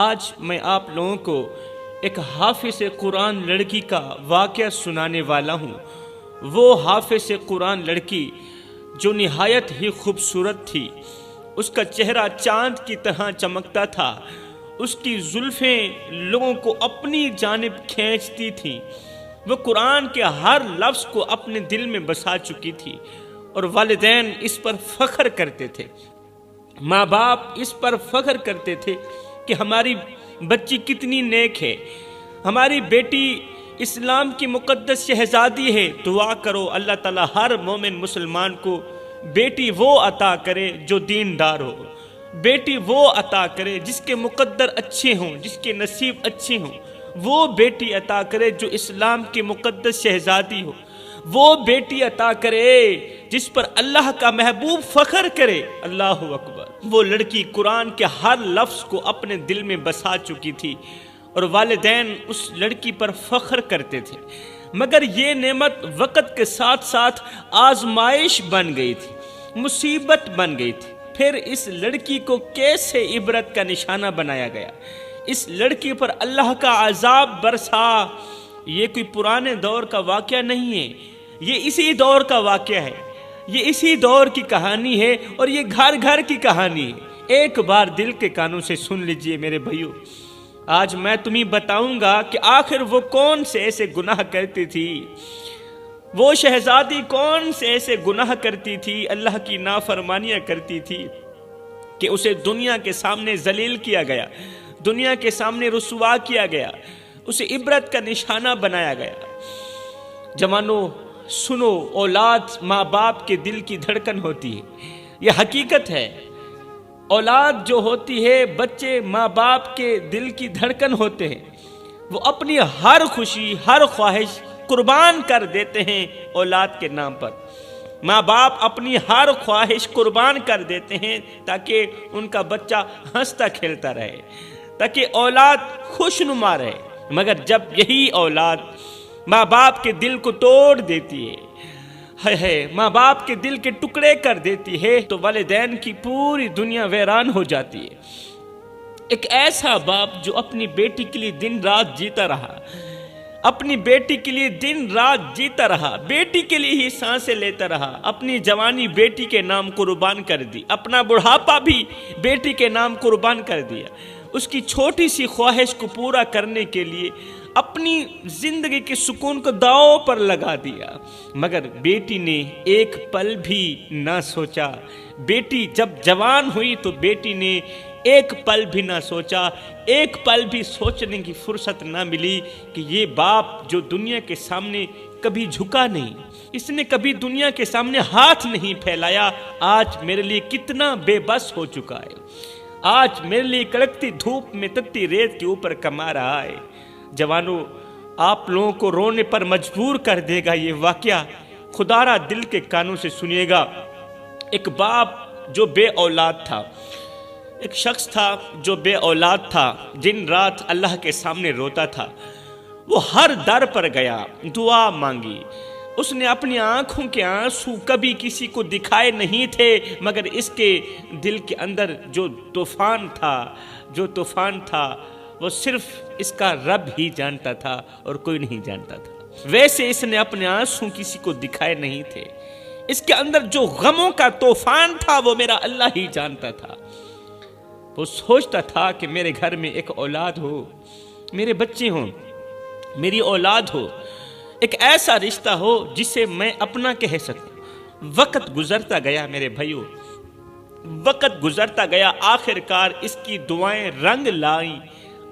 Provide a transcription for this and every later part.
آج میں آپ لوگوں کو ایک حافظ قرآن لڑکی کا واقعہ سنانے والا ہوں۔ وہ حافظ قرآن لڑکی جو نہایت ہی خوبصورت تھی، اس کا چہرہ چاند کی طرح چمکتا تھا، اس کی زلفیں لوگوں کو اپنی جانب کھینچتی تھیں۔ وہ قرآن کے ہر لفظ کو اپنے دل میں بسا چکی تھی اور والدین اس پر فخر کرتے تھے، ماں باپ اس پر فخر کرتے تھے کہ ہماری بچی کتنی نیک ہے، ہماری بیٹی اسلام کی مقدس شہزادی ہے۔ دعا کرو اللہ تعالیٰ ہر مومن مسلمان کو بیٹی وہ عطا کرے جو دیندار ہو، بیٹی وہ عطا کرے جس کے مقدر اچھے ہوں، جس کے نصیب اچھے ہوں، وہ بیٹی عطا کرے جو اسلام کی مقدس شہزادی ہو، وہ بیٹی عطا کرے جس پر اللہ کا محبوب فخر کرے۔ اللہ اکبر۔ وہ لڑکی قرآن کے ہر لفظ کو اپنے دل میں بسا چکی تھی اور والدین اس لڑکی پر فخر کرتے تھے، مگر یہ نعمت وقت کے ساتھ ساتھ آزمائش بن گئی تھی، مصیبت بن گئی تھی۔ پھر اس لڑکی کو کیسے عبرت کا نشانہ بنایا گیا، اس لڑکی پر اللہ کا عذاب برسا۔ یہ کوئی پرانے دور کا واقعہ نہیں ہے، یہ اسی دور کا واقعہ ہے، یہ اسی دور کی کہانی ہے اور یہ گھر گھر کی کہانی ہے۔ ایک بار دل کے کانوں سے سن لیجئے میرے بھائیو، آج میں تمہیں بتاؤں گا کہ آخر وہ کون سے ایسے گناہ کرتی تھی، وہ شہزادی کون سے ایسے گناہ کرتی تھی، اللہ کی نافرمانیاں کرتی تھی کہ اسے دنیا کے سامنے ذلیل کیا گیا، دنیا کے سامنے رسوا کیا گیا، اسے عبرت کا نشانہ بنایا گیا۔ جوانوں سنو، اولاد ماں باپ کے دل کی دھڑکن ہوتی ہے، یہ حقیقت ہے۔ اولاد جو ہوتی ہے، بچے ماں باپ کے دل کی دھڑکن ہوتے ہیں، وہ اپنی ہر خوشی ہر خواہش قربان کر دیتے ہیں اولاد کے نام پر۔ ماں باپ اپنی ہر خواہش قربان کر دیتے ہیں تاکہ ان کا بچہ ہنستا کھیلتا رہے، تاکہ اولاد خوشنما رہے، مگر جب یہی اولاد ماں باپ کے دل کو توڑ دیتی ہے، ماں باپ کے دل کے ٹکڑے کر دیتی ہے، تو والدین کی پوری دنیا ویران ہو جاتی ہے۔ ایک ایسا باپ جو اپنی بیٹی کے لیے دن رات جیتا رہا، اپنی بیٹی کے لیے دن رات جیتا رہا، بیٹی کے لیے ہی سانسیں لیتا رہا، اپنی جوانی بیٹی کے نام قربان کر دی، اپنا بڑھاپا بھی بیٹی کے نام قربان کر دیا، اس کی چھوٹی سی خواہش کو پورا کرنے کے لیے اپنی زندگی کے سکون کو داؤ پر لگا دیا، مگر بیٹی نے ایک پل بھی نہ سوچا۔ بیٹی جب جوان ہوئی تو بیٹی نے ایک پل بھی نہ سوچا، ایک پل بھی سوچنے کی فرصت نہ ملی کہ یہ باپ جو دنیا کے سامنے کبھی جھکا نہیں، اس نے کبھی دنیا کے سامنے ہاتھ نہیں پھیلایا، آج میرے لیے کتنا بے بس ہو چکا ہے، آج میرے لیے کڑکتی دھوپ میں تتی ریت کے اوپر کما رہا ہے۔ جوانوں، آپ لوگوں کو رونے پر مجبور کر دے گا یہ واقعہ، خدا را دل کے کانوں سے سنیے گا۔ ایک باپ جو بے اولاد تھا، ایک شخص تھا جو بے اولاد تھا، دن رات اللہ کے سامنے روتا تھا، وہ ہر در پر گیا، دعا مانگی، اس نے اپنی آنکھوں کے آنسو کبھی کسی کو دکھائے نہیں تھے، مگر اس کے دل کے اندر جو طوفان تھا وہ صرف اس کا رب ہی جانتا تھا اور کوئی نہیں جانتا تھا۔ ویسے اس نے اپنے آنسو کسی کو دکھائے نہیں تھے، اس کے اندر جو غموں کا طوفان تھا وہ میرا اللہ ہی جانتا تھا۔ وہ سوچتا تھا کہ میرے گھر میں ایک اولاد ہو، میرے بچے ہوں، میری اولاد ہو، ایک ایسا رشتہ ہو جسے میں اپنا کہہ سکوں۔ وقت گزرتا گیا میرے بھائیو، وقت گزرتا گیا، آخر کار اس کی دعائیں رنگ لائیں،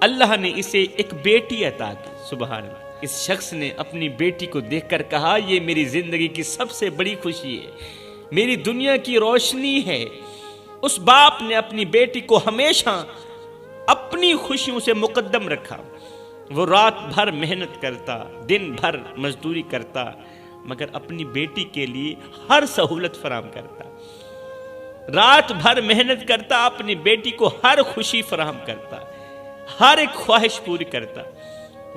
اللہ نے اسے ایک بیٹی عطا کی۔ سبحان اللہ۔ اس شخص نے اپنی بیٹی کو دیکھ کر کہا، یہ میری زندگی کی سب سے بڑی خوشی ہے، میری دنیا کی روشنی ہے۔ اس باپ نے اپنی بیٹی کو ہمیشہ اپنی خوشیوں سے مقدم رکھا، وہ رات بھر محنت کرتا، دن بھر مزدوری کرتا، مگر اپنی بیٹی کے لیے ہر سہولت فراہم کرتا، رات بھر محنت کرتا، اپنی بیٹی کو ہر خوشی فراہم کرتا، ہر ایک خواہش پوری کرتا۔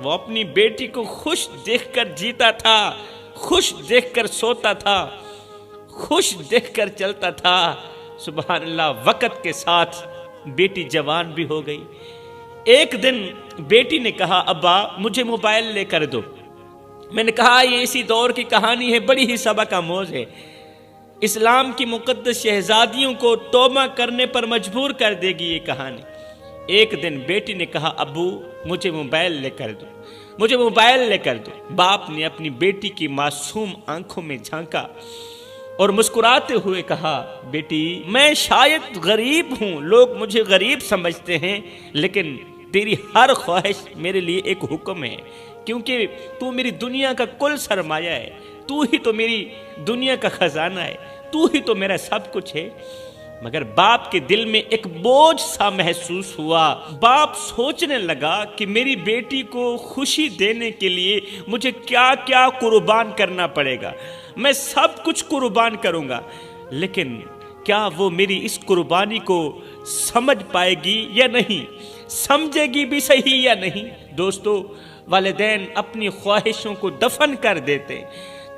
وہ اپنی بیٹی کو خوش دیکھ کر جیتا تھا، خوش دیکھ کر سوتا تھا، خوش دیکھ کر چلتا تھا۔ سبحان اللہ۔ وقت کے ساتھ بیٹی جوان بھی ہو گئی، ایک دن بیٹی نے کہا ابا مجھے موبائل لے کر دو۔ میں نے کہا یہ اسی دور کی کہانی ہے، بڑی ہی سبق آموز ہے، اسلام کی مقدس شہزادیوں کو توبہ کرنے پر مجبور کر دے گی یہ کہانی۔ ایک دن بیٹی نے کہا ابو مجھے موبائل لے کر دو، مجھے موبائل لے کر دو۔ باپ نے اپنی بیٹی کی معصوم آنکھوں میں جھانکا اور مسکراتے ہوئے کہا بیٹی میں شاید غریب ہوں، لوگ مجھے غریب سمجھتے ہیں، لیکن تیری ہر خواہش میرے لیے ایک حکم ہے، کیونکہ تو میری دنیا کا کل سرمایہ ہے، تو ہی تو میری دنیا کا خزانہ ہے، تو ہی تو میرا سب کچھ ہے۔ مگر باپ کے دل میں ایک بوجھ سا محسوس ہوا۔ باپ سوچنے لگا کہ میری بیٹی کو خوشی دینے کے لیے مجھے کیا کیا قربان کرنا پڑے گا، میں سب کچھ قربان کروں گا، لیکن کیا وہ میری اس قربانی کو سمجھ پائے گی یا نہیں، سمجھے گی بھی صحیح یا نہیں۔ دوستو، والدین اپنی خواہشوں کو دفن کر دیتے،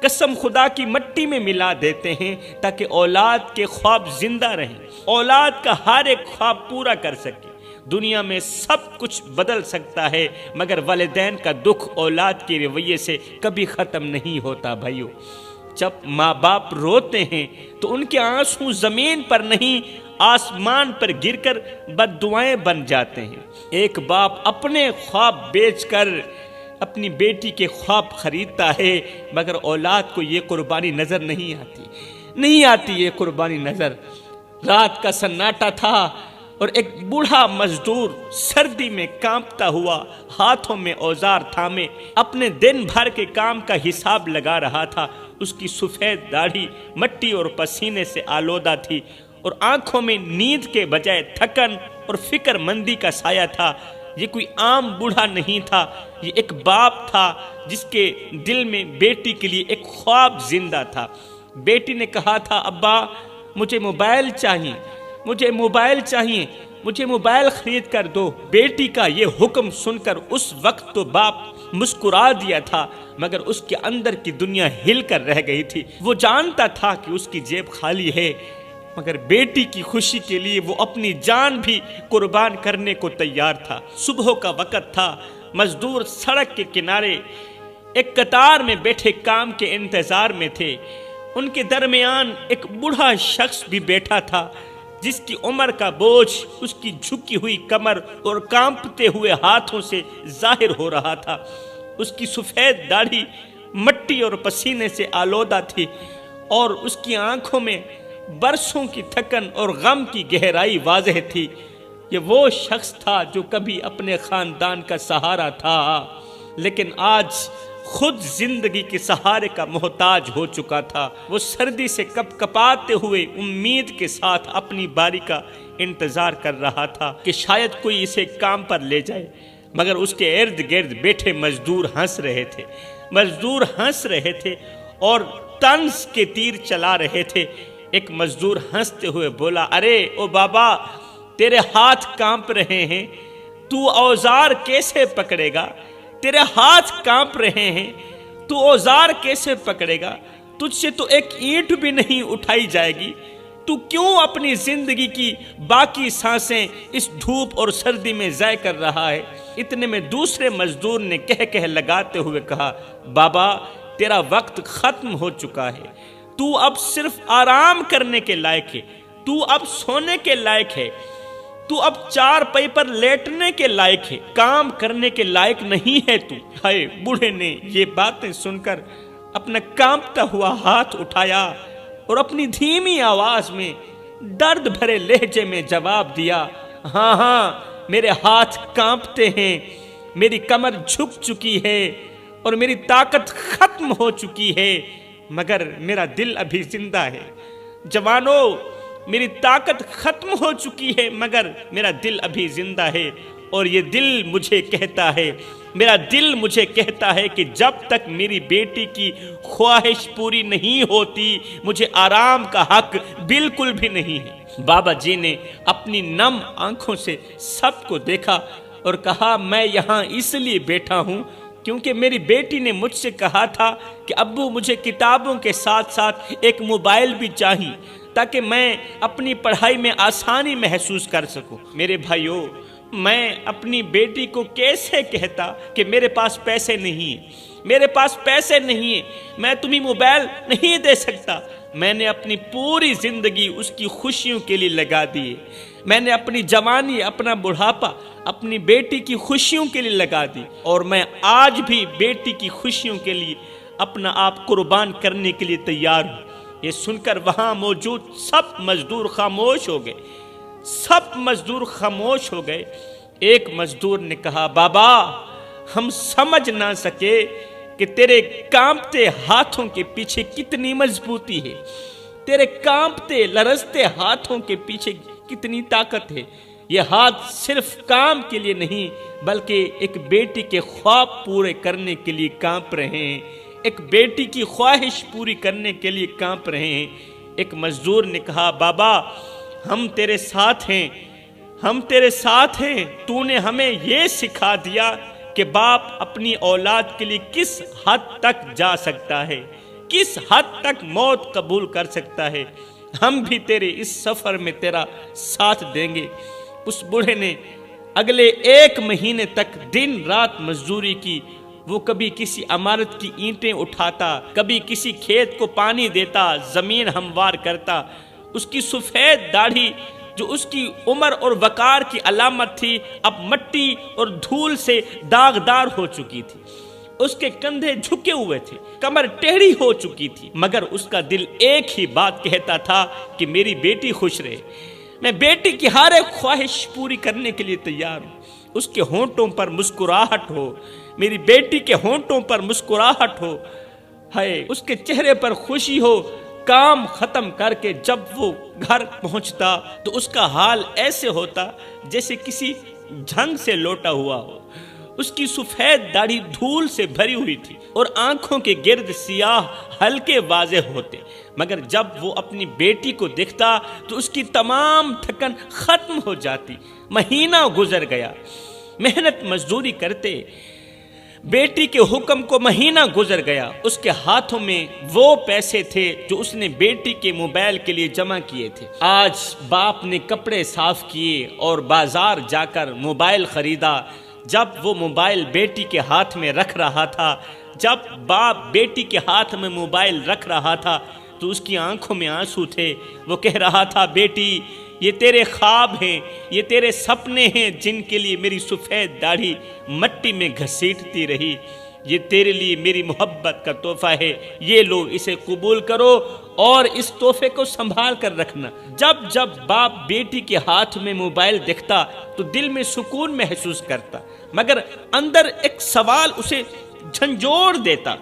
قسم خدا کی مٹی میں ملا دیتے ہیں تاکہ اولاد کے خواب زندہ رہیں، اولاد کا ہر ایک خواب پورا کر سکے۔ دنیا میں سب کچھ بدل سکتا ہے، مگر والدین کا دکھ اولاد کے رویے سے کبھی ختم نہیں ہوتا۔ بھائیو، جب ماں باپ روتے ہیں تو ان کے آنسو زمین پر نہیں آسمان پر گر کر بد دعائیں بن جاتے ہیں۔ ایک باپ اپنے خواب بیچ کر اپنی بیٹی کے خواب خریدتا ہے، مگر اولاد کو یہ قربانی نظر نہیں آتی یہ قربانی نظر۔ رات کا سناٹا تھا اور ایک بوڑھا مزدور سردی میں کانپتا ہوا ہاتھوں میں اوزار تھامے اپنے دن بھر کے کام کا حساب لگا رہا تھا۔ اس کی سفید داڑھی مٹی اور پسینے سے آلودہ تھی اور آنکھوں میں نیند کے بجائے تھکن اور فکر مندی کا سایہ تھا۔ یہ کوئی عام بوڑھا نہیں تھا، یہ ایک باپ تھا جس کے دل میں بیٹی کے لیے ایک خواب زندہ تھا۔ بیٹی نے کہا تھا ابا مجھے موبائل چاہیے، مجھے موبائل چاہیے، مجھے موبائل خرید کر دو۔ بیٹی کا یہ حکم سن کر اس وقت تو باپ مسکرا دیا تھا، مگر اس کے اندر کی دنیا ہل کر رہ گئی تھی۔ وہ جانتا تھا کہ اس کی جیب خالی ہے، مگر بیٹی کی خوشی کے لیے وہ اپنی جان بھی قربان کرنے کو تیار تھا۔ صبح کا وقت تھا، مزدور سڑک کے کنارے ایک قطار میں بیٹھے کام کے انتظار میں تھے۔ ان کے درمیان ایک بوڑھا شخص بھی بیٹھا تھا جس کی عمر کا بوجھ اس کی جھکی ہوئی کمر اور کانپتے ہوئے ہاتھوں سے ظاہر ہو رہا تھا۔ اس کی سفید داڑھی مٹی اور پسینے سے آلودہ تھی اور اس کی آنکھوں میں برسوں کی تھکن اور غم کی گہرائی واضح تھی۔ یہ وہ شخص تھا جو کبھی اپنے خاندان کا سہارا تھا، لیکن آج خود زندگی کے سہارے کا محتاج ہو چکا تھا۔ وہ سردی سے کپ کپاتے ہوئے امید کے ساتھ اپنی باری کا انتظار کر رہا تھا کہ شاید کوئی اسے کام پر لے جائے، مگر اس کے ارد گرد بیٹھے مزدور ہنس رہے تھے اور طنز کے تیر چلا رہے تھے۔ ایک مزدور ہنستے ہوئے بولا ارے او بابا، تیرے ہاتھ کانپ رہے ہیں، تو اوزار کیسے پکڑے گا؟ تیرے ہاتھ کانپ رہے ہیں، تو اوزار کیسے پکڑے گا؟ تجھ سے تو ایک اینٹ بھی نہیں اٹھائی جائے گی، تو کیوں اپنی زندگی کی باقی سانسیں اس دھوپ اور سردی میں ضائع کر رہا ہے؟ اتنے میں دوسرے مزدور نے کہہ لگاتے ہوئے کہا بابا، تیرا وقت ختم ہو چکا ہے، تو اب صرف آرام کرنے کے لائق ہے، تو اب سونے کے لائق ہے، تو اب چار پائی پر لیٹنے کے لائق ہے، کام کرنے کے لائق نہیں ہے تو۔ ہائے، بوڑھے نے یہ باتیں سن کر اپنا کانپتا ہوا ہاتھ اٹھایا اور اپنی دھیمی آواز میں درد بھرے لہجے میں جواب دیا، ہاں میرے ہاتھ کانپتے ہیں، میری کمر جھک چکی ہے اور میری طاقت ختم ہو چکی ہے، مگر میرا دل ابھی زندہ ہے۔ جوانوں، میری طاقت ختم ہو چکی ہے مگر میرا دل ابھی زندہ ہے، اور یہ دل مجھے کہتا ہے، میرا دل مجھے کہتا ہے کہ جب تک میری بیٹی کی خواہش پوری نہیں ہوتی، مجھے آرام کا حق بالکل بھی نہیں ہے۔ بابا جی نے اپنی نم آنکھوں سے سب کو دیکھا اور کہا، میں یہاں اس لیے بیٹھا ہوں کیونکہ میری بیٹی نے مجھ سے کہا تھا کہ ابو مجھے کتابوں کے ساتھ ساتھ ایک موبائل بھی چاہیے تاکہ میں اپنی پڑھائی میں آسانی محسوس کر سکوں۔ میرے بھائیوں، میں اپنی بیٹی کو کیسے کہتا کہ میرے پاس پیسے نہیں ہیں، میرے پاس پیسے نہیں ہیں، میں تمہیں موبائل نہیں دے سکتا۔ میں نے اپنی پوری زندگی اس کی خوشیوں کے لیے لگا دی ہے، میں نے اپنی جوانی، اپنا بڑھاپا اپنی بیٹی کی خوشیوں کے لیے لگا دی، اور میں آج بھی بیٹی کی خوشیوں کے لیے اپنا آپ قربان کرنے کے لیے تیار ہوں۔ یہ سن کر وہاں موجود سب مزدور خاموش ہو گئے، سب مزدور خاموش ہو گئے۔ ایک مزدور نے کہا، بابا ہم سمجھ نہ سکے کہ تیرے کانپتے ہاتھوں کے پیچھے کتنی مضبوطی ہے، تیرے کانپتے لرزتے ہاتھوں کے پیچھے کتنی طاقت ہے۔ یہ ہاتھ صرف کام کے لیے نہیں بلکہ ایک بیٹی کے خواب پورے کرنے کے لیے کانپ رہے ہیں، ایک بیٹی کی خواہش پوری کرنے کے لیے کانپ رہے ہیں۔ ایک مزدور نے کہا، بابا ہم تیرے ساتھ ہیں، ہم تیرے ساتھ ہیں، تو نے ہمیں یہ سکھا دیا کہ باپ اپنی اولاد کے لیے کس حد تک جا سکتا ہے، کس حد تک موت قبول کر سکتا ہے۔ ہم بھی تیرے اس سفر میں تیرا ساتھ دیں گے۔ اس بوڑھے نے اگلے 1 مہینے تک دن رات مزدوری کی۔ وہ کبھی کسی عمارت کی اینٹیں اٹھاتا، کبھی کسی کھیت کو پانی دیتا، زمین ہموار کرتا۔ اس کی سفید داڑھی جو اس کی عمر اور وقار کی علامت تھی اب مٹی اور دھول سے داغدار ہو چکی تھی۔ اس کے کندھے جھکے ہوئے تھے، کمر ٹیڑھی ہو چکی تھی، مگر اس کا دل ایک ہی بات کہتا تھا کہ میری بیٹی خوش رہے، میں بیٹی کی ہر ایک خواہش پوری کرنے کے لیے تیار ہوں۔ اس کے ہونٹوں پر مسکراہٹ ہو، میری بیٹی کے ہونٹوں پر مسکراہٹ ہو، ہے اس کے چہرے پر خوشی ہو۔ کام ختم کر کے جب وہ گھر پہنچتا تو اس کا حال ایسے ہوتا جیسے کسی جنگ سے لوٹا ہوا ہو۔ اس کی سفید داڑھی دھول سے بھری ہوئی تھی اور آنکھوں کے گرد سیاہ ہلکے واضح ہوتے، مگر جب وہ اپنی بیٹی کو دیکھتا تو اس کی تمام تھکن ختم ہو جاتی۔ مہینہ گزر گیا، محنت مزدوری کرتے بیٹی کے حکم کو مہینہ گزر گیا۔ اس کے ہاتھوں میں وہ پیسے تھے جو اس نے بیٹی کے موبائل کے لیے جمع کیے تھے۔ آج باپ نے کپڑے صاف کیے اور بازار جا کر موبائل خریدا۔ جب وہ موبائل بیٹی کے ہاتھ میں رکھ رہا تھا، جب باپ بیٹی کے ہاتھ میں موبائل رکھ رہا تھا تو اس کی آنکھوں میں آنسو تھے۔ وہ کہہ رہا تھا، بیٹی یہ تیرے خواب ہیں، یہ تیرے سپنے ہیں جن کے لیے میری سفید داڑھی مٹی میں گھسیٹتی رہی۔ یہ تیرے لیے میری محبت کا تحفہ ہے، یہ لو، اسے قبول کرو اور اس تحفے کو سنبھال کر رکھنا۔ جب جب باپ بیٹی کے ہاتھ میں موبائل دیکھتا تو دل میں سکون محسوس کرتا، مگر اندر ایک سوال اسے جھنجھوڑ دیتا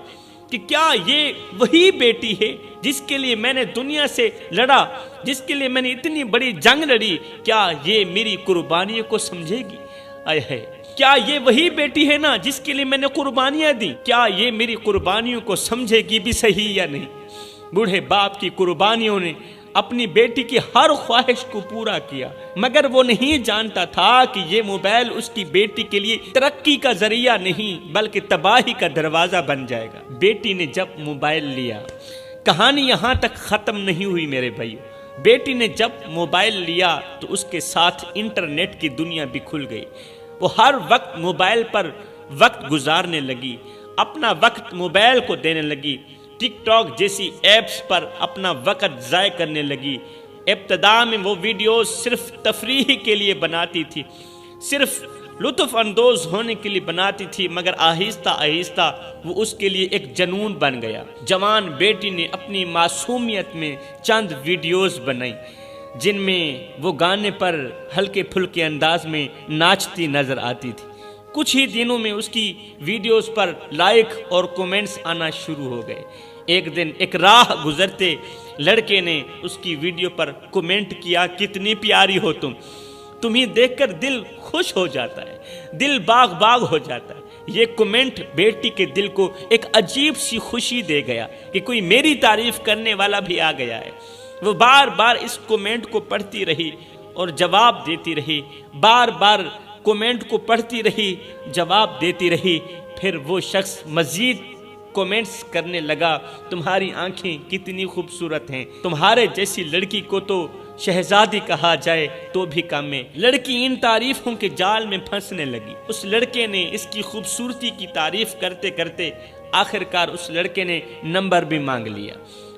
کہ کیا یہ وہی بیٹی ہے جس کے لیے میں نے دنیا سے لڑا، جس کے لیے میں نے اتنی بڑی جنگ لڑی؟ کیا یہ میری قربانیوں کو سمجھے گی؟ آئے ہے، کیا یہ وہی بیٹی ہے نا جس کے لیے میں نے قربانیاں دی؟ کیا یہ میری قربانیوں کو سمجھے گی بھی صحیح یا نہیں؟ بوڑھے باپ کی قربانیوں نے اپنی بیٹی کی ہر خواہش کو پورا کیا، مگر وہ نہیں جانتا تھا کہ یہ موبائل اس کی بیٹی کے لیے ترقی کا ذریعہ نہیں بلکہ تباہی کا دروازہ بن جائے گا۔ بیٹی نے جب موبائل لیا، کہانی یہاں تک ختم نہیں ہوئی میرے بھائیو۔ بیٹی نے جب موبائل لیا تو اس کے ساتھ انٹرنیٹ کی دنیا بھی کھل گئی۔ وہ ہر وقت موبائل پر وقت گزارنے لگی، اپنا وقت موبائل کو دینے لگی، ٹک ٹاک جیسی ایپس پر اپنا وقت ضائع کرنے لگی۔ ابتدا میں وہ ویڈیوز صرف تفریح کے لیے بناتی تھی، صرف لطف اندوز ہونے کے لیے بناتی تھی، مگر آہستہ آہستہ وہ اس کے لیے ایک جنون بن گیا۔ جوان بیٹی نے اپنی معصومیت میں چند ویڈیوز بنائی جن میں وہ گانے پر ہلکے پھلکے انداز میں ناچتی نظر آتی تھی۔ کچھ ہی دنوں میں اس کی ویڈیوز پر لائک اور کومنٹس آنا شروع ہو گئے۔ ایک دن ایک راہ گزرتے لڑکے نے اس کی ویڈیو پر کومنٹ کیا، کتنی پیاری ہو تمہیں دیکھ کر دل خوش ہو جاتا ہے، دل باغ باغ ہو جاتا ہے۔ یہ کومنٹ بیٹی کے دل کو ایک عجیب سی خوشی دے گیا کہ کوئی میری تعریف کرنے والا بھی آ گیا ہے۔ وہ بار بار اس کومنٹ کو پڑھتی رہی اور جواب دیتی رہی، بار بار کومنٹ کو پڑھتی رہی، جواب دیتی رہی۔ پھر وہ شخص مزید کومنٹس کرنے لگا، تمہاری آنکھیں کتنی خوبصورت ہیں، تمہارے جیسی لڑکی کو تو شہزادی کہا جائے تو بھی کم ہے۔ لڑکی ان تعریفوں کے جال میں پھنسنے لگی۔ اس لڑکے نے اس کی خوبصورتی کی تعریف کرتے کرتے آخرکار اس لڑکے نے نمبر بھی مانگ لیا۔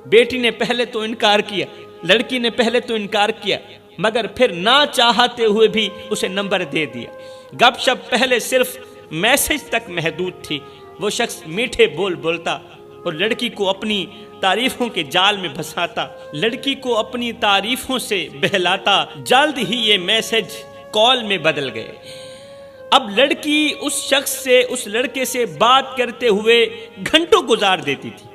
بیٹی نے پہلے تو انکار کیا، لڑکی نے پہلے تو انکار کیا، مگر پھر نہ چاہتے ہوئے بھی اسے نمبر دے دیا۔ گپ شپ پہلے صرف میسج تک محدود تھی۔ وہ شخص میٹھے بول بولتا اور لڑکی کو اپنی تعریفوں کے جال میں پھنساتا، لڑکی کو اپنی تعریفوں سے بہلاتا۔ جلد ہی یہ میسج کال میں بدل گئے۔ اب لڑکی اس شخص سے، اس لڑکے سے بات کرتے ہوئے گھنٹوں گزار دیتی تھی،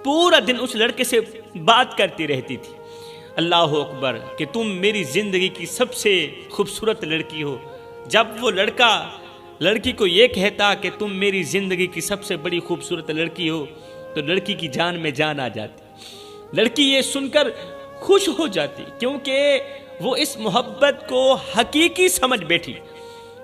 پورا دن اس لڑکے سے بات کرتی رہتی تھی۔ اللہ اکبر کہ تم میری زندگی کی سب سے خوبصورت لڑکی ہو۔ جب وہ لڑکا لڑکی کو یہ کہتا کہ تم میری زندگی کی سب سے بڑی خوبصورت لڑکی ہو تو لڑکی کی جان میں جان آ جاتی۔ لڑکی یہ سن کر خوش ہو جاتی کیونکہ وہ اس محبت کو حقیقی سمجھ بیٹھی،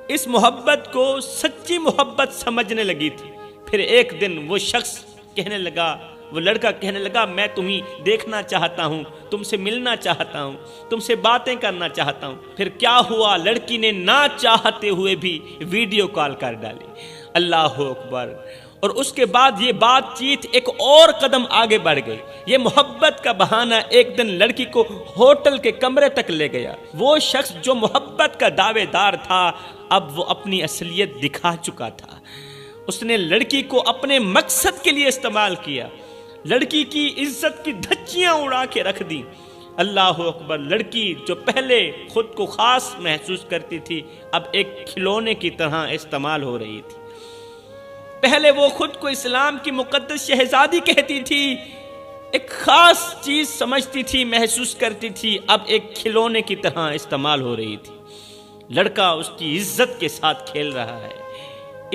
اس محبت کو سچی محبت سمجھنے لگی تھی۔ پھر ایک دن وہ شخص کہنے لگا، وہ لڑکا کہنے لگا میں تمہیں دیکھنا چاہتا ہوں، تم سے ملنا چاہتا ہوں، تم سے باتیں کرنا چاہتا ہوں۔ پھر کیا ہوا، لڑکی نے نہ چاہتے ہوئے بھی ویڈیو کال کر ڈالی۔ اللہ اکبر۔ اور اس کے بعد یہ بات چیت ایک اور قدم آگے بڑھ گئی۔ یہ محبت کا بہانہ ایک دن لڑکی کو ہوٹل کے کمرے تک لے گیا۔ وہ شخص جو محبت کا دعوے دار تھا اب وہ اپنی اصلیت دکھا چکا تھا۔ اس نے لڑکی کو اپنے مقصد کے لیے استعمال کیا، لڑکی کی عزت کی دھچیاں اڑا کے رکھ دی۔ اللہ اکبر۔ لڑکی جو پہلے خود کو خاص محسوس کرتی تھی اب ایک کھلونے کی طرح استعمال ہو رہی تھی۔ پہلے وہ خود کو اسلام کی مقدس شہزادی کہتی تھی، ایک خاص چیز سمجھتی تھی، محسوس کرتی تھی، اب ایک کھلونے کی طرح استعمال ہو رہی تھی۔ لڑکا اس کی عزت کے ساتھ کھیل رہا ہے،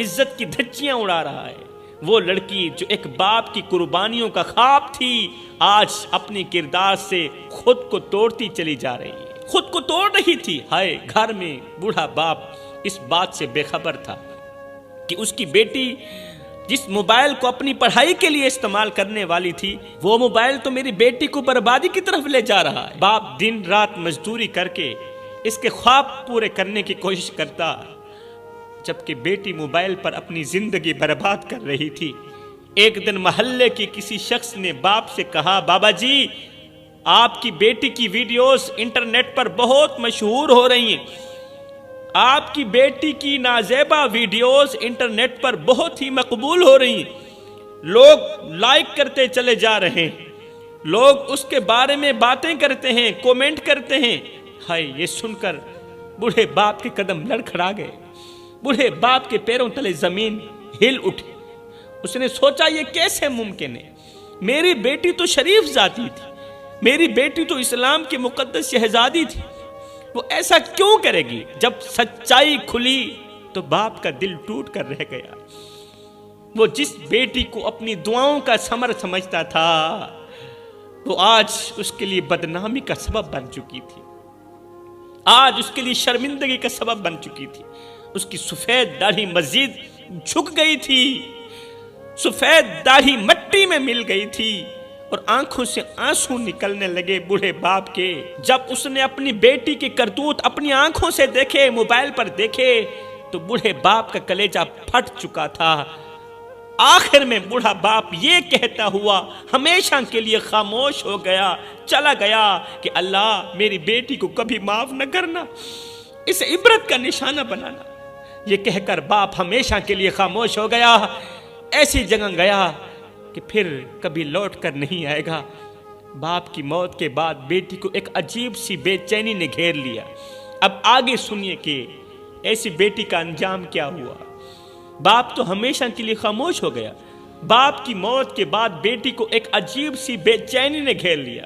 عزت کی دھچیاں اڑا رہا ہے۔ وہ لڑکی جو ایک باپ کی قربانیوں کا خواب تھی آج اپنی کردار سے خود کو توڑتی چلی جا رہی ہے، خود کو توڑ رہی تھی۔ ہائے، گھر میں بوڑھا باپ اس بات سے بے خبر تھا کہ اس کی بیٹی جس موبائل کو اپنی پڑھائی کے لیے استعمال کرنے والی تھی وہ موبائل تو میری بیٹی کو بربادی کی طرف لے جا رہا ہے۔ باپ دن رات مزدوری کر کے اس کے خواب پورے کرنے کی کوشش کرتا، جبکہ بیٹی موبائل پر اپنی زندگی برباد کر رہی تھی۔ ایک دن محلے کی کسی شخص نے باپ سے کہا، بابا جی آپ کی بیٹی کی ویڈیوز انٹرنیٹ پر بہت مشہور ہو رہی ہیں، آپ کی بیٹی کی نازیبا ویڈیوز انٹرنیٹ پر بہت ہی مقبول ہو رہی ہیں، لوگ لائک کرتے چلے جا رہے ہیں، لوگ اس کے بارے میں باتیں کرتے ہیں، کومنٹ کرتے ہیں۔ ہائے، یہ سن کر بوڑھے باپ کے قدم لڑکھڑا گئے، بوڑھے باپ کے پیروں تلے زمین ہل اٹھی۔ اس نے سوچا یہ کیسے ممکن ہے، میری بیٹی تو شریف ذاتی تھی، میری بیٹی تو اسلام کی مقدس شہزادی تھی، وہ ایسا کیوں کرے گی؟ جب سچائی کھلی تو باپ کا دل ٹوٹ کر رہ گیا۔ وہ جس بیٹی کو اپنی دعاؤں کا ثمر سمجھتا تھا وہ آج اس کے لیے بدنامی کا سبب بن چکی تھی، آج اس کے لیے شرمندگی کا سبب بن چکی تھی۔ اس کی سفید داڑھی مزید جھک گئی تھی، سفید داڑھی مٹی میں مل گئی تھی اور آنکھوں سے آنسو نکلنے لگے بوڑھے باپ کے۔ جب اس نے اپنی بیٹی کے کرتوت اپنی آنکھوں سے دیکھے، موبائل پر دیکھے، تو بوڑھے باپ کا کلیجہ پھٹ چکا تھا۔ آخر میں بوڑھا باپ یہ کہتا ہوا ہمیشہ کے لیے خاموش ہو گیا، چلا گیا کہ اللہ میری بیٹی کو کبھی معاف نہ کرنا، اسے عبرت کا نشانہ بنانا۔ یہ کہہ کر باپ ہمیشہ کے لیے خاموش ہو گیا، ایسی جگہ گیا کہ پھر کبھی لوٹ کر نہیں آئے گا۔ باپ کی موت کے بعد بیٹی کو ایک عجیب سی بے چینی نے گھیر لیا۔ اب آگے سنیے کہ ایسی بیٹی کا انجام کیا ہوا۔ باپ تو ہمیشہ کے لیے خاموش ہو گیا، باپ کی موت کے بعد بیٹی کو ایک عجیب سی بے چینی نے گھیر لیا۔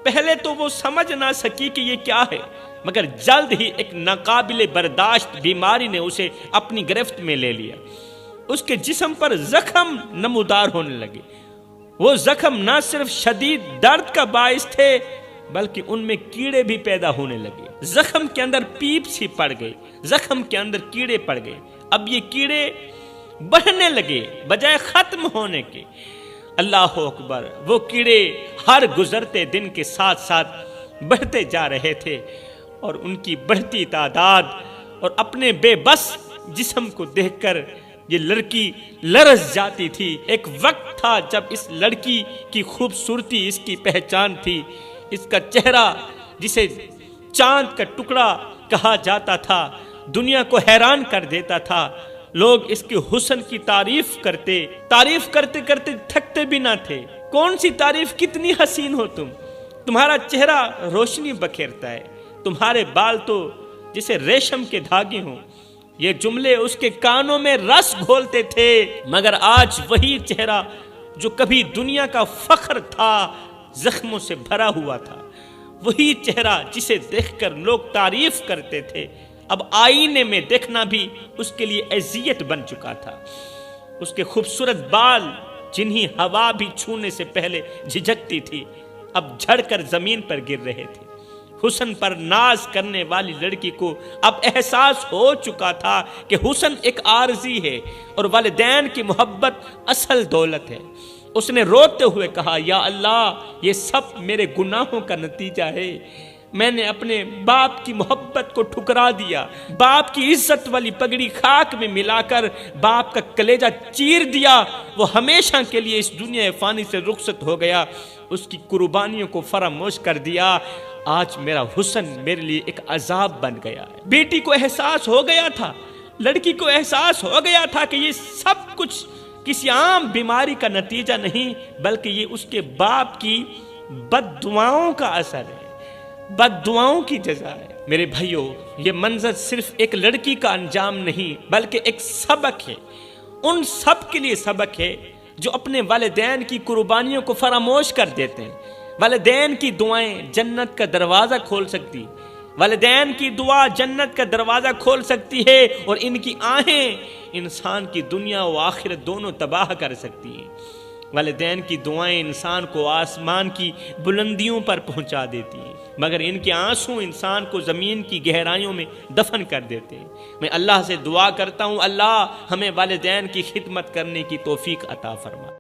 پہلے تو وہ سمجھ نہ سکی کہ یہ کیا ہے، مگر جلد ہی ایک ناقابل برداشت بیماری نے اسے اپنی گرفت میں لے لیا۔ اس کے جسم پر زخم نمودار ہونے لگے۔ وہ زخم نہ صرف شدید درد کا باعث تھے بلکہ ان میں کیڑے بھی پیدا ہونے لگے۔ زخم کے اندر پیپ سی پڑ گئی، زخم کے اندر کیڑے پڑ گئے۔ اب یہ کیڑے بڑھنے لگے بجائے ختم ہونے کے۔ اللہ اکبر۔ وہ کیڑے ہر گزرتے دن کے ساتھ ساتھ بڑھتے جا رہے تھے، اور ان کی بڑھتی تعداد اور اپنے بے بس جسم کو دیکھ کر یہ لڑکی لرز جاتی تھی۔ ایک وقت تھا جب اس لڑکی کی خوبصورتی اس کی پہچان تھی، اس کا چہرہ جسے چاند کا ٹکڑا کہا جاتا تھا دنیا کو حیران کر دیتا تھا۔ لوگ اس کے حسن کی تعریف کرتے کرتے تھکتے بھی نہ تھے۔ کون سی تعریف، کتنی حسین ہو تم، تمہارا چہرہ روشنی بکھیرتا ہے، تمہارے بال تو جسے ریشم کے دھاگے ہوں۔ یہ جملے اس کے کانوں میں رس گھولتے تھے، مگر آج وہی چہرہ جو کبھی دنیا کا فخر تھا زخموں سے بھرا ہوا تھا، وہی چہرہ جسے دیکھ کر لوگ تعریف کرتے تھے، اب آئینے میں دیکھنا بھی اس کے لیے اذیت بن چکا تھا۔ اس کے خوبصورت بال جنہیں ہوا بھی چھونے سے پہلے جھجکتی تھی، اب جھڑ کر زمین پر گر رہے تھے۔ حسن پر ناز کرنے والی لڑکی کو اب احساس ہو چکا تھا کہ حسن ایک عارضی ہے اور والدین کی محبت اصل دولت ہے۔ اس نے روتے ہوئے کہا، یا اللہ، یہ سب میرے گناہوں کا نتیجہ ہے۔ میں نے اپنے باپ کی محبت کو ٹھکرا دیا، باپ کی عزت والی پگڑی خاک میں ملا کر باپ کا کلیجہ چیر دیا۔ وہ ہمیشہ کے لیے اس دنیا فانی سے رخصت ہو گیا، اس کی قربانیوں کو فراموش کر دیا۔ آج میرا حسن میرے لیے ایک عذاب بن گیا ہے۔ بیٹی کو احساس ہو گیا تھا، لڑکی کو احساس ہو گیا تھا کہ یہ سب کچھ کسی عام بیماری کا نتیجہ نہیں، بلکہ یہ اس کے باپ کی بد دعاؤں کا اثر ہے، بد دعاؤں کی جزا ہے۔ میرے بھائیوں، یہ منظر صرف ایک لڑکی کا انجام نہیں بلکہ ایک سبق ہے، ان سب کے لیے سبق ہے جو اپنے والدین کی قربانیوں کو فراموش کر دیتے ہیں۔ والدین کی دعائیں جنت کا دروازہ کھول سکتی، والدین کی دعا جنت کا دروازہ کھول سکتی ہے، اور ان کی آہیں انسان کی دنیا و آخرت دونوں تباہ کر سکتی ہیں۔ والدین کی دعائیں انسان کو آسمان کی بلندیوں پر پہنچا دیتی ہیں، مگر ان کے آنسو انسان کو زمین کی گہرائیوں میں دفن کر دیتے ہیں۔ میں اللہ سے دعا کرتا ہوں، اللہ ہمیں والدین کی خدمت کرنے کی توفیق عطا فرما۔